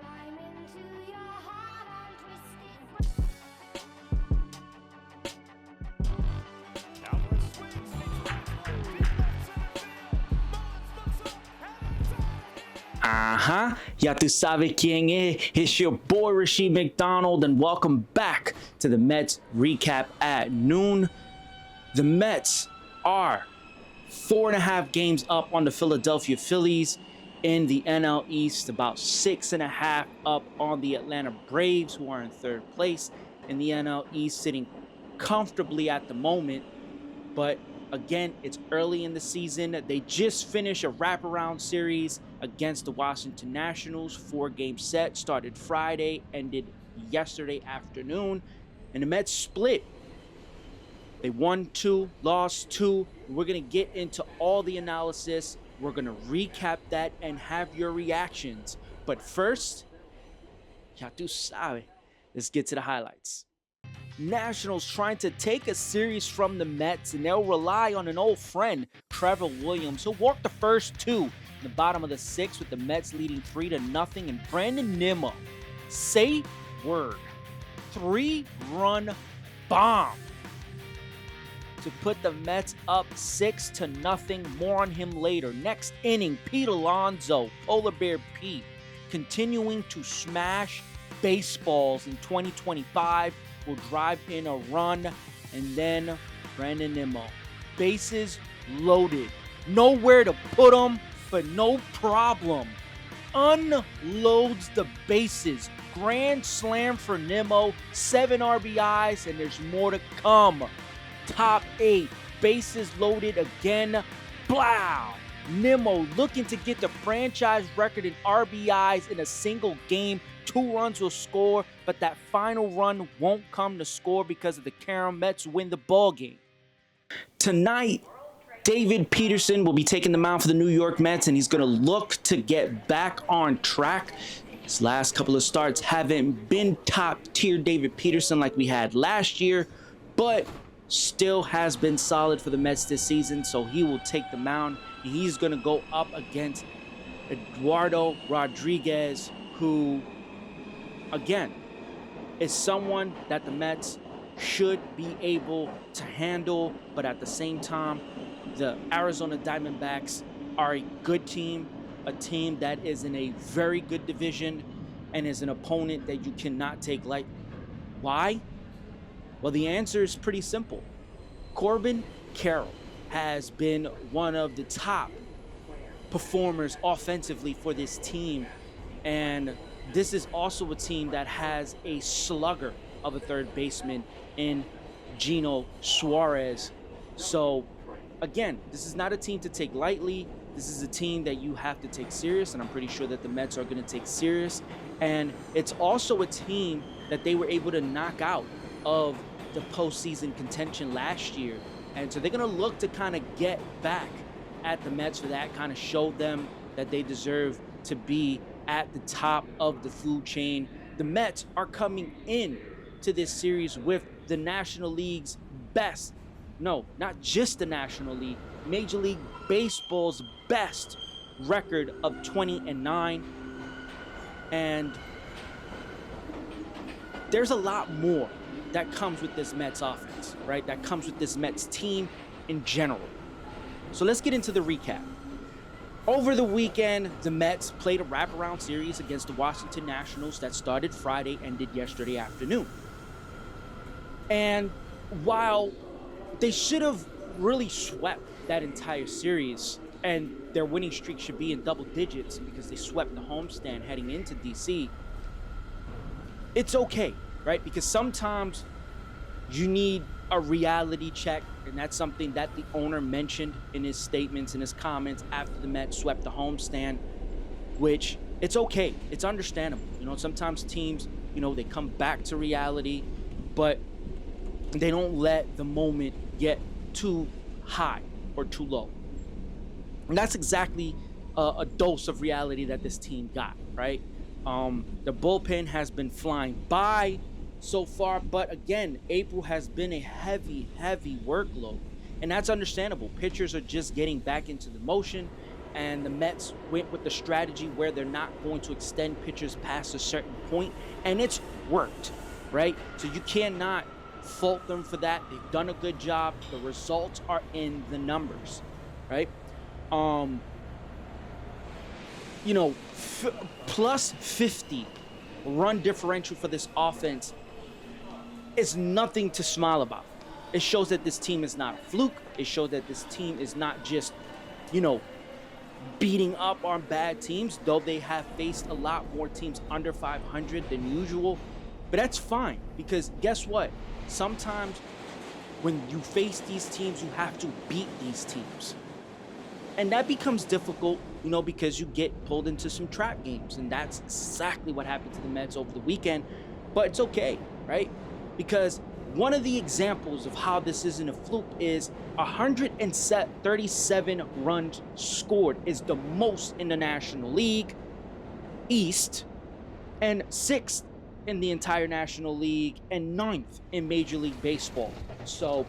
Climb into your heart on twisted. Cowboys swings, makes one throw, deep left center field. Mullins looks up, and it's out of here. Ya tu sabe quién es. It's your boy Rasheed McDonald, and welcome back to the Mets recap at noon. The Mets are 4.5 games up on the Philadelphia Phillies in the NL East, about 6.5 up on the Atlanta Braves, who are in third place in the NL East, sitting comfortably at the moment. But again, it's early in the season. They just finished a wraparound series against the Washington Nationals. 4-game set, started Friday, ended yesterday afternoon, and the Mets split. They won 2, lost 2. We're going to get into all the analysis. We're going to recap that and have your reactions. But first, ya tu sabe, let's get to the highlights. Nationals trying to take a series from the Mets, and they'll rely on an old friend, Trevor Williams. He'll work the first 2 in the bottom of the 6th with the Mets leading 3-0, and Brandon Nimmo, say word, 3-run bomb to put the Mets up 6-0. More on him later. Next inning, Pete Alonso, Polar Bear Pete, continuing to smash baseballs in 2025. Will drive in a run, and then Brandon Nimmo, bases loaded, nowhere to put them, but no problem, unloads the bases. Grand slam for Nimmo, 7 RBIs, and there's more to come. Top 8, bases loaded again. Blow! Nimmo looking to get the franchise record in RBIs in a single game. 2 runs will score, but that final run won't come to score because of the Carom. Mets win the ball game. Tonight, David Peterson will be taking the mound for the New York Mets, and he's going to look to get back on track. His last couple of starts haven't been top-tier David Peterson like we had last year, but still has been solid for the Mets this season, so he will take the mound, and he's going to go up against Eduardo Rodriguez, who, again, is someone that the Mets should be able to handle, but at the same time, the Arizona Diamondbacks are a good team, a team that is in a very good division, and is an opponent that you cannot take light. Why? Well, the answer is pretty simple. Corbin Carroll has been one of the top performers offensively for this team, and this is also a team that has a slugger of a third baseman in Gino Suarez. So, again, this is not a team to take lightly. This is a team that you have to take serious, and I'm pretty sure that the Mets are going to take serious. And it's also a team that they were able to knock out of the postseason contention last year. And so they're going to look to kind of get back at the Mets for that, kind of show them that they deserve to be at the top of the food chain. The Mets are coming in to this series with the National League's best, no, not just the National League, Major League Baseball's best record of 20-9. And there's a lot more that comes with this Mets offense, right? That comes with this Mets team in general. So let's get into the recap. Over the weekend, the Mets played a wraparound series against the Washington Nationals that started Friday, ended yesterday afternoon. And while they should have really swept that entire series, and their winning streak should be in double digits because they swept the homestand heading into DC, it's okay, right? Because sometimes you need a reality check, and that's something that the owner mentioned in his statements and his comments after the Mets swept the homestand, which it's okay. It's understandable. You know, sometimes teams, you know, they come back to reality, but they don't let the moment get too high or too low. And that's exactly a dose of reality that this team got, right? The bullpen has been flying by so far, but again, April has been a heavy workload, and that's understandable. Pitchers are just getting back into the motion, and the Mets went with the strategy where they're not going to extend pitchers past a certain point, and it's worked, right? So you cannot fault them for that. They've done a good job. The results are in the numbers, right? Plus 50 run differential for this offense is nothing to smile about. It shows that this team is not a fluke. It shows that this team is not just, beating up on bad teams, though they have faced a lot more teams under 500 than usual. But that's fine, because guess what? Sometimes when you face these teams, you have to beat these teams. And that becomes difficult, because you get pulled into some trap games. And that's exactly what happened to the Mets over the weekend. But it's okay, right? Because one of the examples of how this isn't a fluke is 137 runs scored is the most in the National League East, and 6th in the entire National League, and 9th in Major League Baseball. So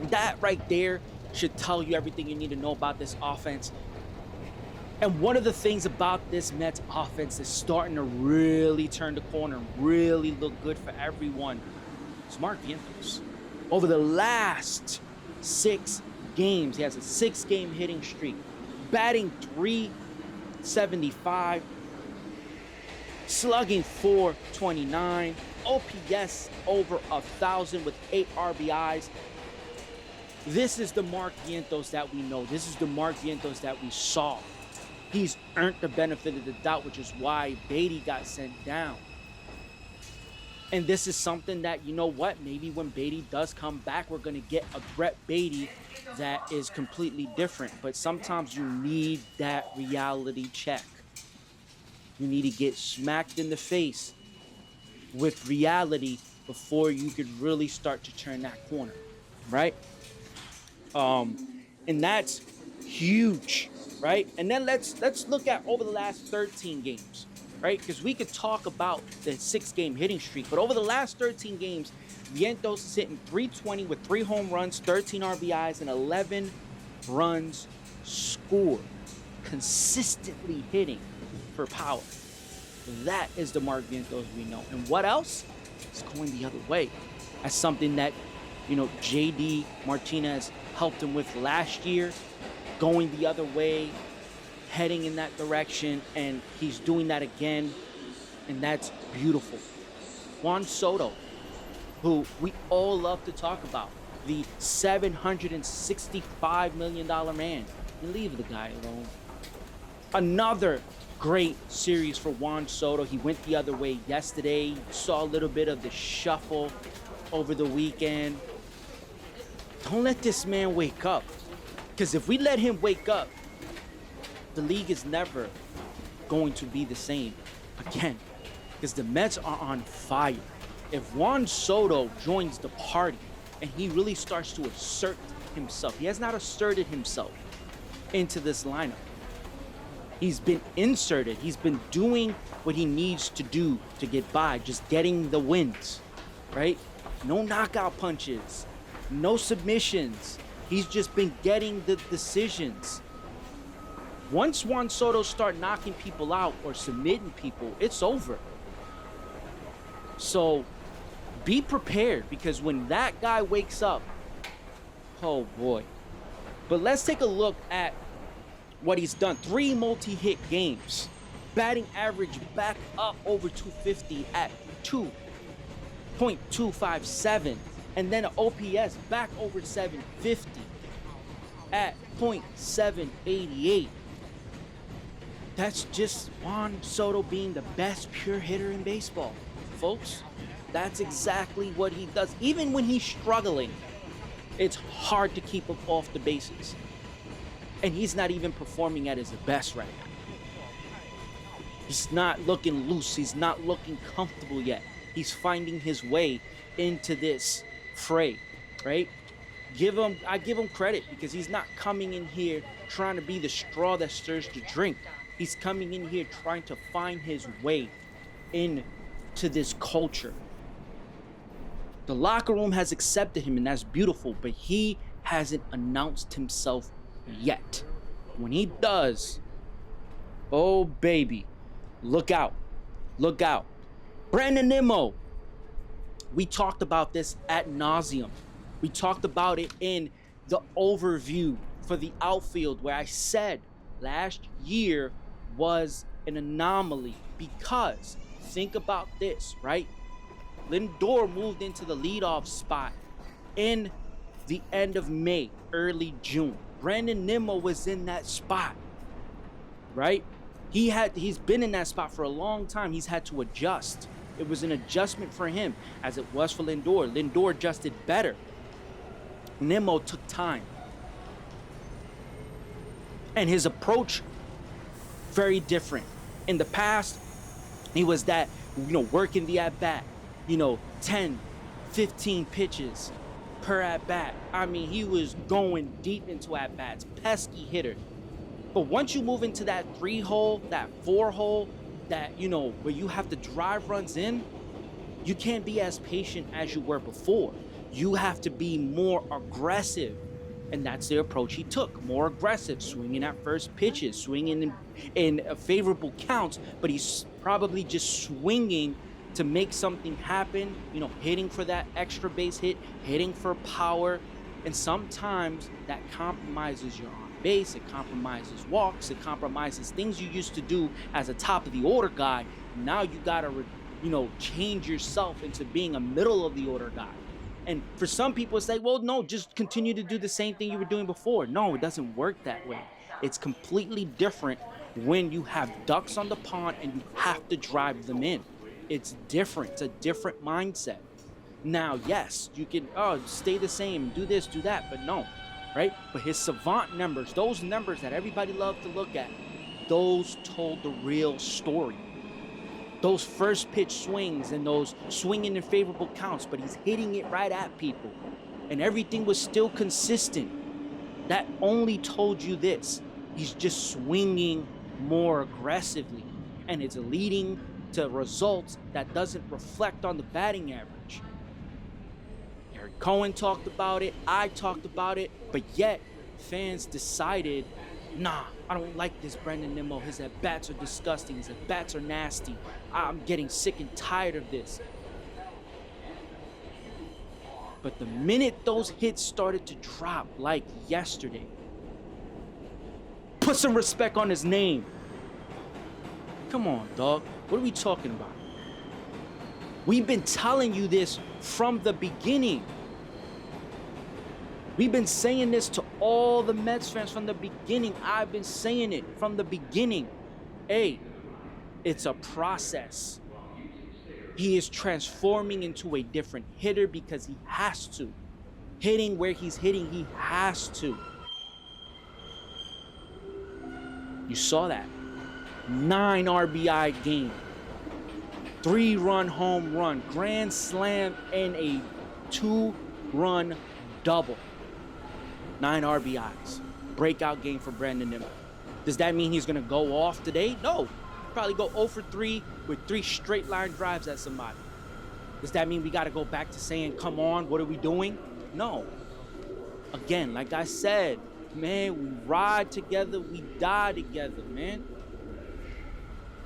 that right there should tell you everything you need to know about this offense. And one of the things about this Mets offense is starting to really turn the corner, really look good for everyone. It's Mark Vientos. Over the last 6 games, he has a 6-game hitting streak, batting .375, slugging .429, OPS over 1,000 with 8 RBIs. This is the Mark Vientos that we know. This is the Mark Vientos that we saw. He's earned the benefit of the doubt, which is why Beatty got sent down. And this is something that, maybe when Beatty does come back, we're going to get a Brett Beatty that is completely different. But sometimes you need that reality check. You need to get smacked in the face with reality before you could really start to turn that corner, right? And that's huge, right? And then let's look at over the last 13 games. Right? Because we could talk about the 6-game hitting streak, but over the last 13 games, Vientos is hitting .320 with 3 home runs, 13 RBIs, and 11 runs scored. Consistently hitting for power. That is the Mark Vientos we know. And what else? It's going the other way. That's something that, JD Martinez helped him with last year, going the other way, heading in that direction, and he's doing that again, and that's beautiful. Juan Soto, who we all love to talk about, the $765 million man. And leave the guy alone. Another great series for Juan Soto. He went the other way yesterday. You saw a little bit of the shuffle over the weekend. Don't let this man wake up, because if we let him wake up, the league is never going to be the same again, because the Mets are on fire. If Juan Soto joins the party and he really starts to assert himself, he has not asserted himself into this lineup. He's been inserted. He's been doing what he needs to do to get by, just getting the wins, right? No knockout punches, no submissions. He's just been getting the decisions. Once Juan Soto start knocking people out or submitting people, it's over. So be prepared, because when that guy wakes up, oh boy. But let's take a look at what he's done. 3 multi-hit games. Batting average back up over 250 at 2.257. And then an OPS back over 750 at .788. That's just Juan Soto being the best pure hitter in baseball, folks. That's exactly what he does. Even when he's struggling, it's hard to keep him off the bases. And he's not even performing at his best right now. He's not looking loose. He's not looking comfortable yet. He's finding his way into this fray, right? I give him credit, because he's not coming in here trying to be the straw that stirs the drink. He's coming in here trying to find his way into this culture. The locker room has accepted him, and that's beautiful, but he hasn't announced himself yet. when he does, oh baby, look out. Look out. Brandon Nimmo. We talked about this ad nauseum. We talked about it in the overview for the outfield, where I said last year was an anomaly because think about this, right? Lindor moved into the leadoff spot in the end of May, early June. Brandon Nimmo was in that spot, right? He's been in that spot for a long time. He's had to adjust. It was an adjustment for him, as it was for Lindor. Lindor adjusted better. Nimmo took time. And his approach, very different. In the past, he was that, working the at-bat, 10, 15 pitches per at-bat. I mean, he was going deep into at-bats, pesky hitter. But once you move into that 3-hole, that 4-hole, that, where you have to drive runs in, you can't be as patient as you were before. You have to be more aggressive. And that's the approach he took. More aggressive, swinging at first pitches, swinging in favorable counts, but he's probably just swinging to make something happen, hitting for that extra base hit, hitting for power. And sometimes that compromises your on base, it compromises walks, it compromises things you used to do as a top of the order guy. Now you gotta, change yourself into being a middle of the order guy. And for some people, it's like, well, no, just continue to do the same thing you were doing before. No, it doesn't work that way. It's completely different when you have ducks on the pond and you have to drive them in. It's different. It's a different mindset. Now, yes, you can stay the same, do this, do that, but no, right? But his savant numbers, those numbers that everybody loved to look at, those told the real story. Those first pitch swings and those swinging in favorable counts, but he's hitting it right at people. And everything was still consistent. That only told you this. He's just swinging more aggressively. And it's leading to results that doesn't reflect on the batting average. Eric Cohen talked about it. I talked about it. But yet, fans decided, nah, I don't like this Brandon Nimmo. His at-bats are disgusting. His at-bats are nasty. I'm getting sick and tired of this. But the minute those hits started to drop, like yesterday, put some respect on his name. Come on, dog. What are we talking about? We've been telling you this from the beginning. We've been saying this to all the Mets fans from the beginning. I've been saying it from the beginning. Hey, it's a process. He is transforming into a different hitter because he has to. Hitting where he's hitting, he has to. You saw that. 9 RBI game. 3-run home run. Grand slam and a 2-run double. 9 RBIs. Breakout game for Brandon Nimmo. Does that mean he's going to go off today? No. Probably go 0 for 3 with 3 straight line drives at somebody. Does that mean we got to go back to saying, come on, what are we doing? No. Again, like I said, man, we ride together, we die together, man.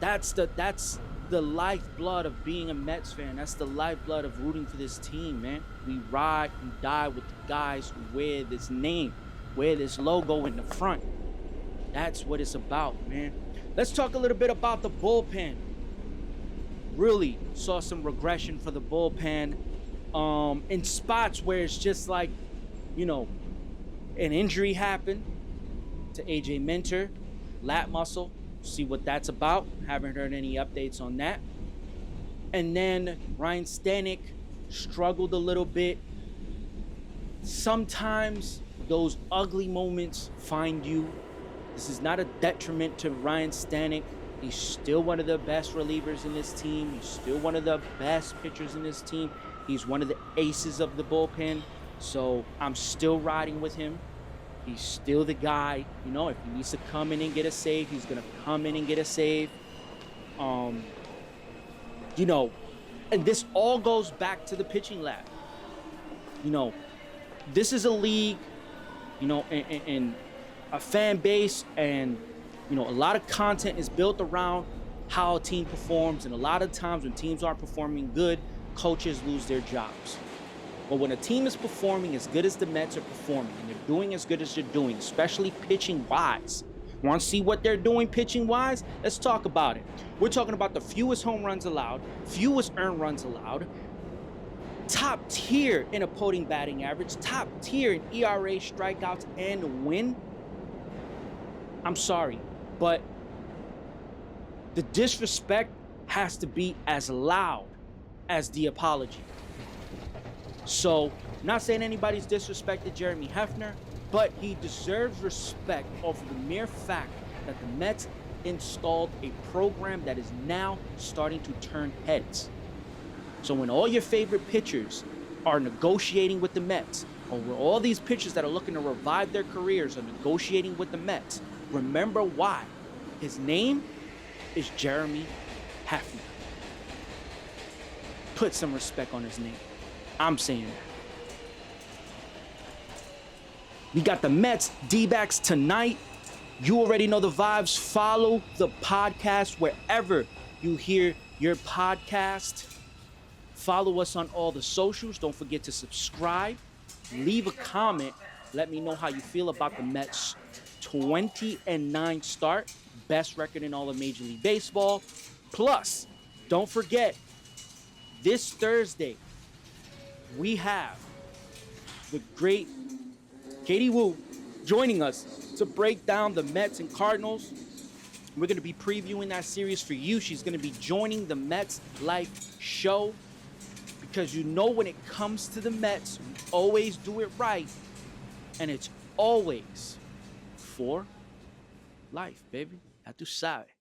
That's the lifeblood of being a Mets fan. That's the lifeblood of rooting for this team, man. We ride and die with the guys who wear this name, wear this logo in the front. That's what it's about, man. Let's talk a little bit about the bullpen. Really saw some regression for the bullpen in spots where it's just like, an injury happened to AJ Minter, lat muscle. See what that's about. Haven't heard any updates on that. And then Ryan Stanek struggled a little bit. Sometimes those ugly moments find you. This is not a detriment to Ryan Stanek. He's still one of the best relievers in this team. He's still one of the best pitchers in this team. He's one of the aces of the bullpen. So I'm still riding with him. He's still the guy. If he needs to come in and get a save, he's going to come in and get a save. And this all goes back to the pitching lab. This is a league, and a fan base, and a lot of content is built around how a team performs, and a lot of times when teams aren't performing good, coaches lose their jobs. But when a team is performing as good as the Mets are performing, and they're doing as good as they're doing, especially pitching wise, want to see what they're doing pitching wise? Let's talk about it. We're talking about the fewest home runs allowed, fewest earned runs allowed, top tier in opposing batting average, top tier in ERA, strikeouts, and win. I'm sorry, but the disrespect has to be as loud as the apology. So, not saying anybody's disrespected Jeremy Hefner, but he deserves respect over the mere fact that the Mets installed a program that is now starting to turn heads. So when all your favorite pitchers are negotiating with the Mets, or when all these pitchers that are looking to revive their careers are negotiating with the Mets, remember why. His name is Jeremy Hefner. Put some respect on his name. I'm saying that. We got the Mets D-backs tonight. You already know the vibes. Follow the podcast wherever you hear your podcast. Follow us on all the socials. Don't forget to subscribe. Leave a comment. Let me know how you feel about the Mets' 20-9 start. Best record in all of Major League Baseball. Plus, don't forget, this Thursday, we have the great Katie Wu joining us to break down the Mets and Cardinals. We're going to be previewing that series for you. She's going to be joining the Mets Life show because when it comes to the Mets, we always do it right, and it's always for life, baby. Ya tú sabes.